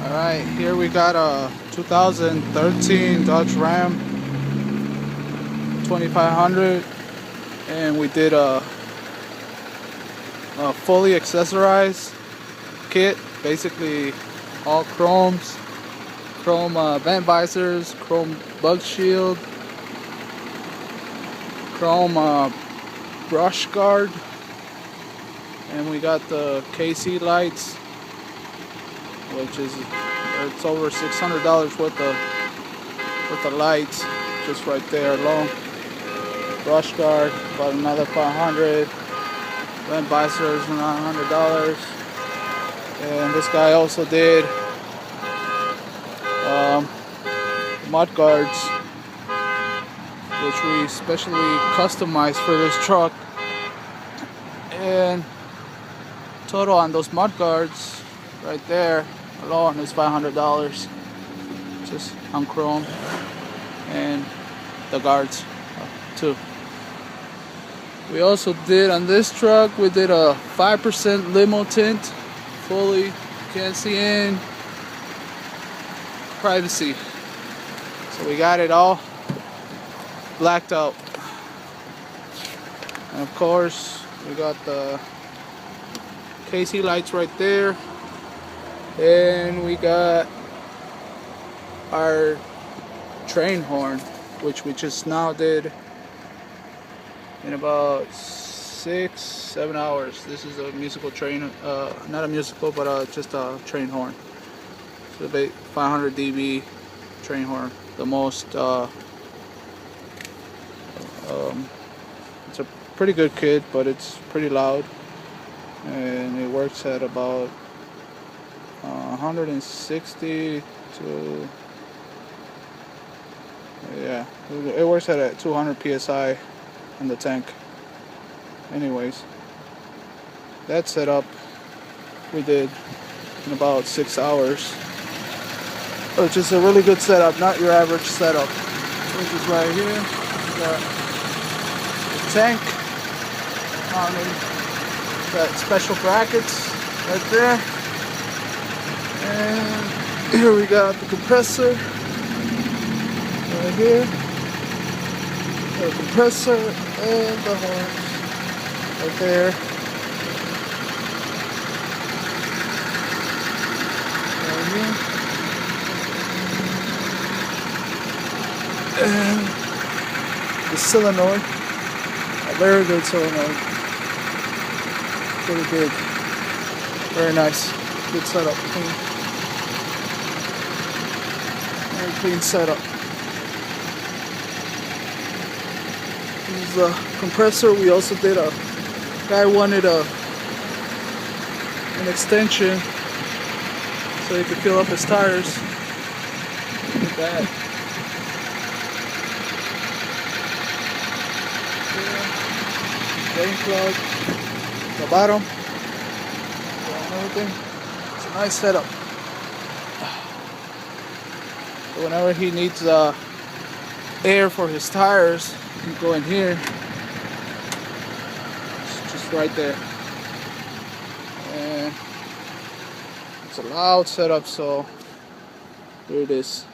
Alright, here we got a 2013 Dodge Ram 2500, and we did a fully accessorized kit, basically all chromes, chrome vent visors, chrome bug shield, chrome brush guard, and we got the KC lights, which is it's over $600 worth of lights just right there alone. Brush guard about another $500. Vent visors $900. And this guy also did mud guards, which we specially customized for this truck. And total on those mud guards right there alone is $500, just on chrome, and the guards too. We also did on this truck, we did a 5% limo tint, fully, can't see in, privacy. So we got it all blacked out. And of course, we got the KC lights right there. And we got our train horn, which we just now did in about 6-7 hours. This is a musical train, not a musical, but just a train horn. So about 500 dB train horn. The most, it's a pretty good kit, but it's pretty loud, and it works at about 160 to, yeah, it works at 200 psi on the tank. Anyways, that setup we did in about 6 hours, which is a really good setup, not your average setup. Which is right here. We got the tank mounted, got special brackets right there. And here we got the compressor right here, the compressor and the horns right there. Right here. And the solenoid, a very good solenoid, pretty big, very nice, good setup, very clean setup. This is the compressor. We also did guy wanted an extension so he could fill up his tires. Look at that. Drain plug, the bottom, and everything. It's a nice setup. So whenever he needs air for his tires, he can go in here. It's just right there. And it's a loud setup, so here it is.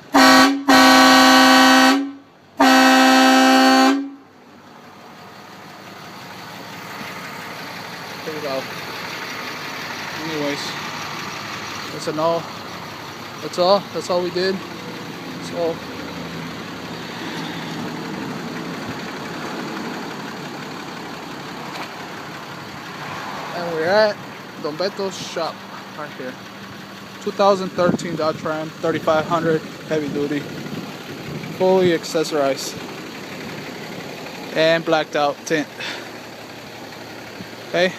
Pretty loud. Anyways, that's all we did. So and we're at Don Beto's shop right here. 2013 Dodge Ram 3500 heavy duty, fully accessorized and blacked out tint. Okay.